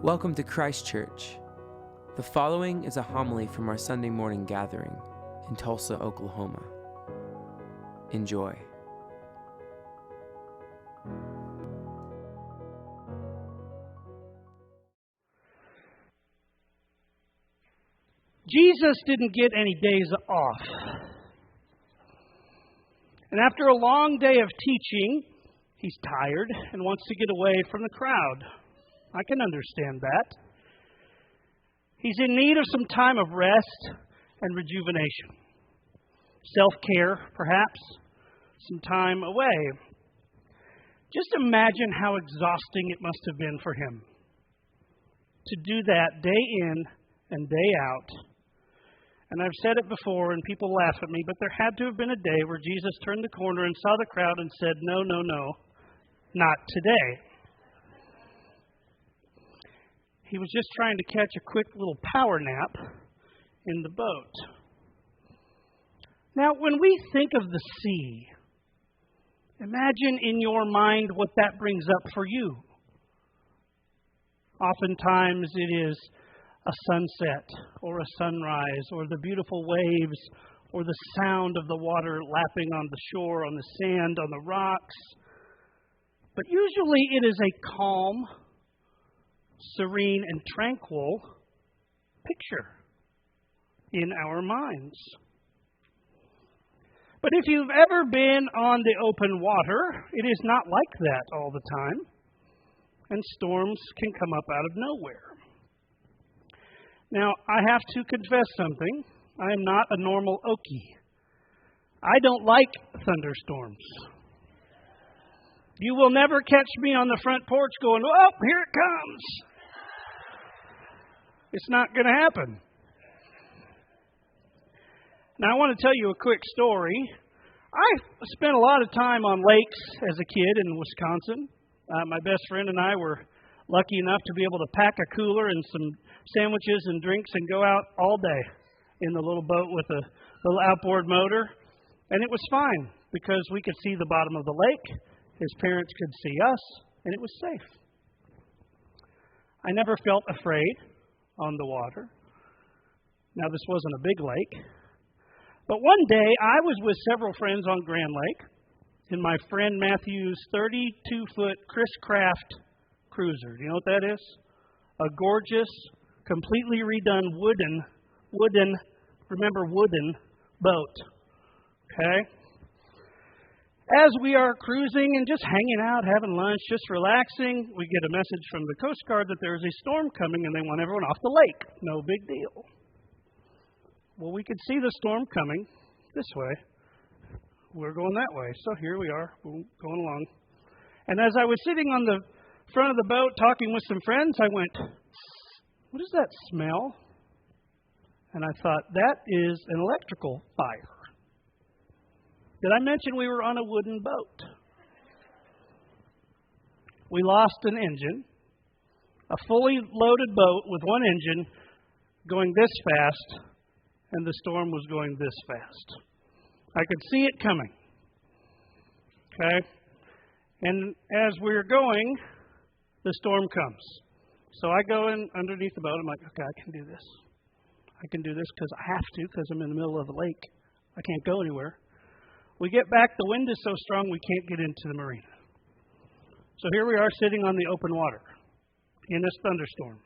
Welcome to Christ Church. The following is a homily from our Sunday morning gathering in Tulsa, Oklahoma. Enjoy. Jesus didn't get any days off. And after a long day of teaching, he's tired and wants to get away from the crowd. I can understand that. He's in need of some time of rest and rejuvenation. Self-care, perhaps. Some time away. Just imagine how exhausting it must have been for him to do that day in and day out. And I've said it before, and people laugh at me, but there had to have been a day where Jesus turned the corner and saw the crowd and said, no, not today. He was just trying to catch a quick little power nap in the boat. Now, when we think of the sea, imagine in your mind what that brings up for you. Oftentimes it is a sunset or a sunrise or the beautiful waves or the sound of the water lapping on the shore, on the sand, on the rocks. But usually it is a calm, serene, and tranquil picture in our minds. But if you've ever been on the open water, it is not like that all the time, and storms can come up out of nowhere. Now, I have to confess something. I am not a normal Okie. I don't like thunderstorms. You will never catch me on the front porch going, oh, here it comes. It's not going to happen. Now, I want to tell you a quick story. I spent a lot of time on lakes as a kid in Wisconsin. My best friend and I were lucky enough to be able to pack a cooler and some sandwiches and drinks and go out all day in the little boat with a little outboard motor. And it was fine because we could see the bottom of the lake. His parents could see us, and it was safe. I never felt afraid on the water. Now, this wasn't a big lake. But one day, I was with several friends on Grand Lake in my friend Matthew's 32-foot Chris Craft cruiser. Do you know what that is? A gorgeous, completely redone wooden boat. Okay? As we are cruising and just hanging out, having lunch, just relaxing, we get a message from the Coast Guard that there's a storm coming and they want everyone off the lake. No big deal. Well, we could see the storm coming this way. We're going that way. So here we are, going along. And as I was sitting on the front of the boat talking with some friends, I went, what is that smell? And I thought, that is an electrical fire. Did I mention we were on a wooden boat? We lost an engine, a fully loaded boat with one engine going this fast, and the storm was going this fast. I could see it coming. Okay? And as we're going, the storm comes. So I go in underneath the boat. I'm like, okay, I can do this. I can do this because I have to because I'm in the middle of the lake. I can't go anywhere. We get back, the wind is so strong we can't get into the marina. So here we are sitting on the open water in this thunderstorm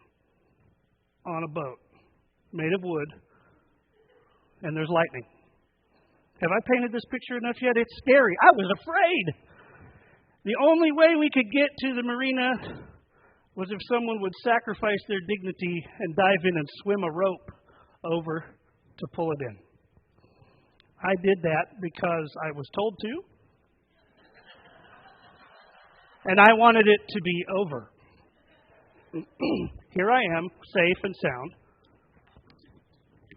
on a boat made of wood, and there's lightning. Have I painted this picture enough yet? It's scary. I was afraid. The only way we could get to the marina was if someone would sacrifice their dignity and dive in and swim a rope over to pull it in. I did that because I was told to, and I wanted it to be over. Here I am, safe and sound,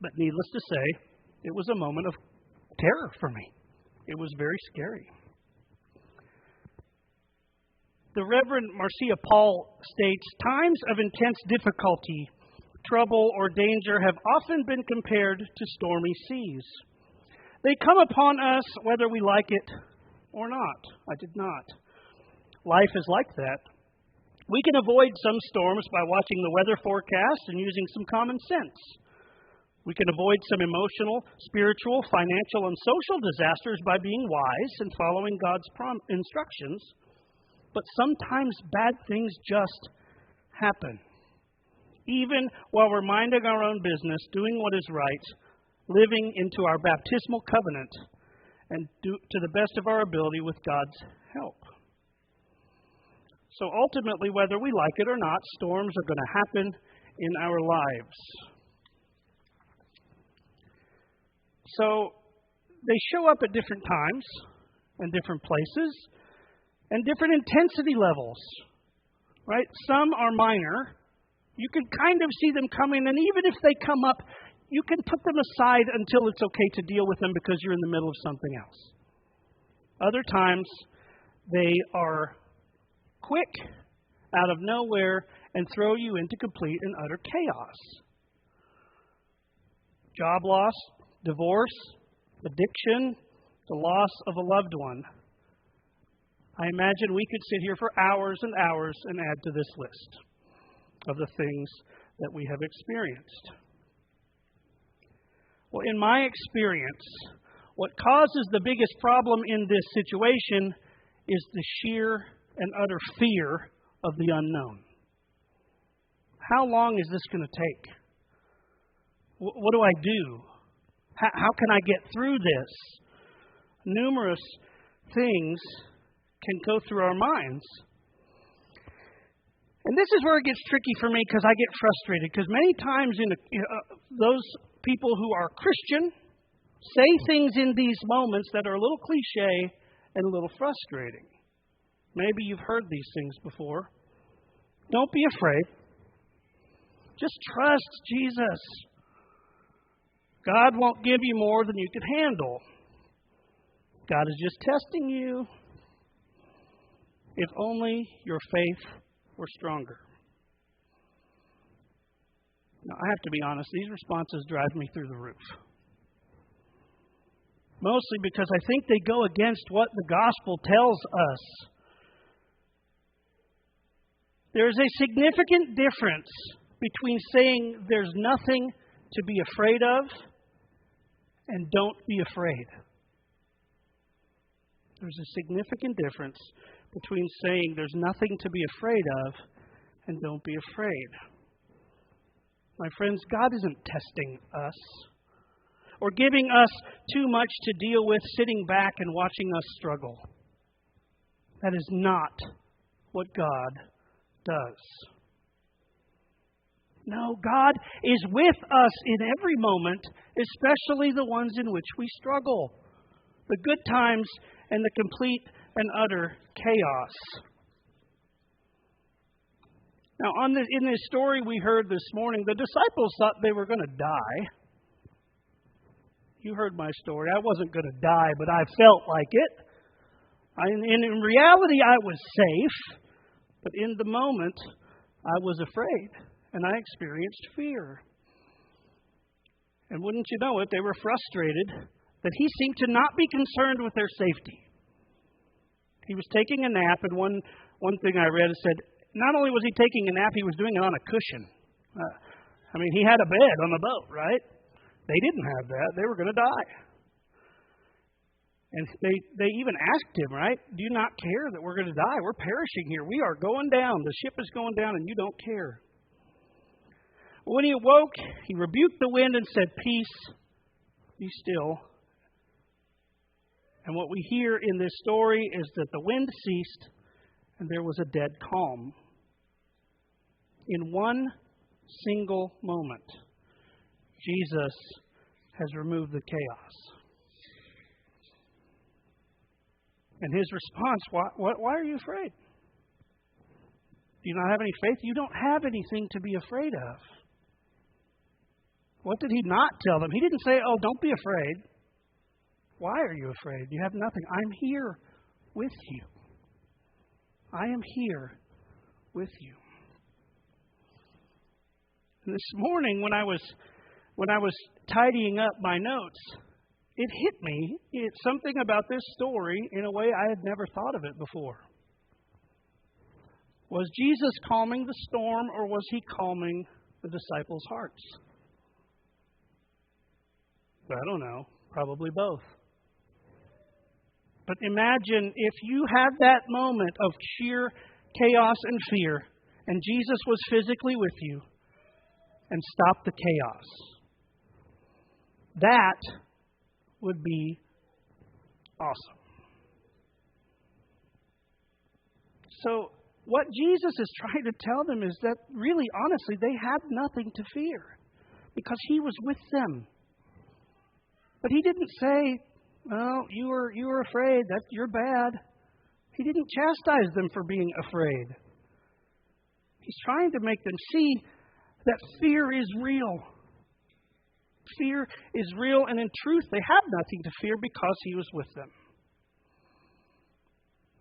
but needless to say, it was a moment of terror for me. It was very scary. The Reverend Marcia Paul states, times of intense difficulty, trouble, or danger have often been compared to stormy seas. They come upon us whether we like it or not. I did not. Life is like that. We can avoid some storms by watching the weather forecast and using some common sense. We can avoid some emotional, spiritual, financial, and social disasters by being wise and following God's instructions. But sometimes bad things just happen. Even while we're minding our own business, doing what is right, living into our baptismal covenant, and to the best of our ability with God's help. So ultimately, whether we like it or not, storms are going to happen in our lives. So they show up at different times and different places and different intensity levels, right? Some are minor. You can kind of see them coming, and even if they come up, you can put them aside until it's okay to deal with them because you're in the middle of something else. Other times, they are quick, out of nowhere, and throw you into complete and utter chaos. Job loss, divorce, addiction, the loss of a loved one. I imagine we could sit here for hours and hours and add to this list of the things that we have experienced. Well, in my experience, what causes the biggest problem in this situation is the sheer and utter fear of the unknown. How long is this going to take? What do I do? How can I get through this? Numerous things can go through our minds. And this is where it gets tricky for me because I get frustrated. Because many times those people who are Christian say things in these moments that are a little cliche and a little frustrating. Maybe you've heard these things before. Don't be afraid. Just trust Jesus. God won't give you more than you can handle. God is just testing you. If only your faith were stronger. Now, I have to be honest, these responses drive me through the roof. Mostly because I think they go against what the gospel tells us. There is a significant difference between saying there's nothing to be afraid of and don't be afraid. There's a significant difference between saying there's nothing to be afraid of and don't be afraid. My friends, God isn't testing us or giving us too much to deal with, sitting back and watching us struggle. That is not what God does. No, God is with us in every moment, especially the ones in which we struggle. The good times and the complete and utter chaos. Now, in this story we heard this morning, the disciples thought they were going to die. You heard my story. I wasn't going to die, but I felt like it. In reality, I was safe, but in the moment, I was afraid, and I experienced fear. And wouldn't you know it, they were frustrated that he seemed to not be concerned with their safety. He was taking a nap, and one thing I read said, not only was he taking a nap, he was doing it on a cushion. He had a bed on the boat, right? They didn't have that. They were going to die. And they even asked him, right? Do you not care that we're going to die? We're perishing here. We are going down. The ship is going down, and you don't care. When he awoke, he rebuked the wind and said, "Peace, be still." And what we hear in this story is that the wind ceased and there was a dead calm. In one single moment, Jesus has removed the chaos. And his response, why are you afraid? Do you not have any faith? You don't have anything to be afraid of. What did he not tell them? He didn't say, oh, don't be afraid. Why are you afraid? You have nothing. I'm here with you. I am here with you. And this morning when I was tidying up my notes, it hit me. It's something about this story in a way I had never thought of it before. Was Jesus calming the storm, or was he calming the disciples' hearts? I don't know. Probably both. But imagine if you had that moment of sheer chaos and fear, and Jesus was physically with you and stopped the chaos. That would be awesome. So, what Jesus is trying to tell them is that really, honestly, they had nothing to fear because he was with them. But he didn't say, well, you were afraid, that you're bad. He didn't chastise them for being afraid. He's trying to make them see that fear is real. Fear is real, and in truth, they have nothing to fear because he was with them.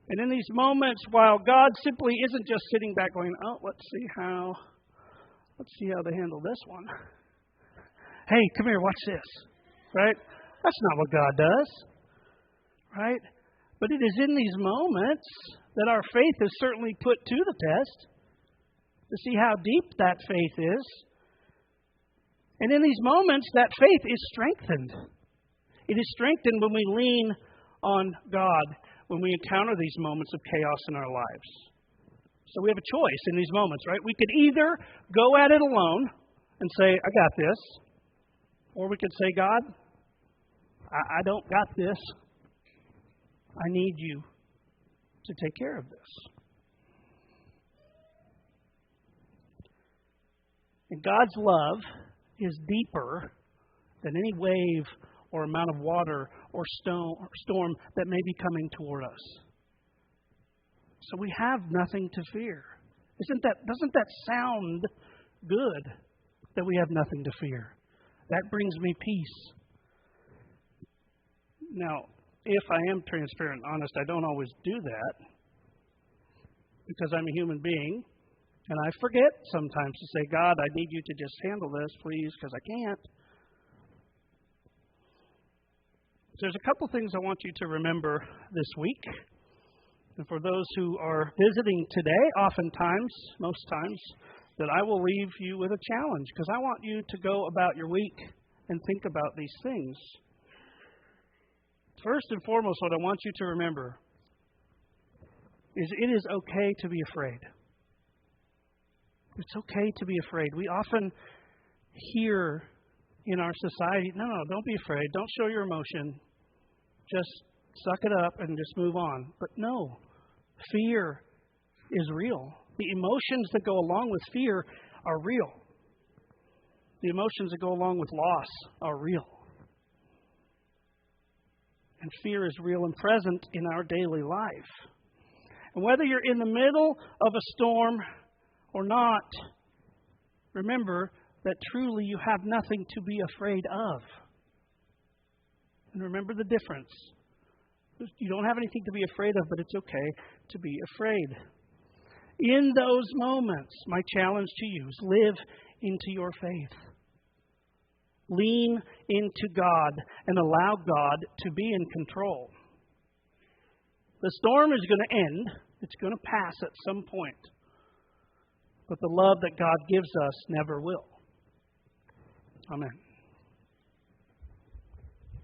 And in these moments, while God simply isn't just sitting back going, oh, let's see how they handle this one. Hey, come here, watch this. Right? That's not what God does. Right? But it is in these moments that our faith is certainly put to the test to see how deep that faith is. And in these moments, that faith is strengthened. It is strengthened when we lean on God, when we encounter these moments of chaos in our lives. So we have a choice in these moments, right? We could either go at it alone and say, I got this. Or we could say, God, I don't got this. I need you to take care of this. And God's love is deeper than any wave or amount of water or storm that may be coming toward us. So we have nothing to fear. Doesn't that sound good, that we have nothing to fear? That brings me peace. Now, if I am transparent and honest, I don't always do that because I'm a human being, and I forget sometimes to say, God, I need you to just handle this, please, because I can't. There's a couple things I want you to remember this week. And for those who are visiting today, most times, that I will leave you with a challenge because I want you to go about your week and think about these things. First and foremost, what I want you to remember is it is okay to be afraid. It's okay to be afraid. We often hear in our society, no, don't be afraid. Don't show your emotion. Just suck it up and just move on. But no, fear is real. The emotions that go along with fear are real. The emotions that go along with loss are real. And fear is real and present in our daily life. And whether you're in the middle of a storm or not, remember that truly you have nothing to be afraid of. And remember the difference. You don't have anything to be afraid of, but it's okay to be afraid. In those moments, my challenge to you is live into your faith. Lean into God and allow God to be in control. The storm is going to end. It's going to pass at some point. But the love that God gives us never will. Amen.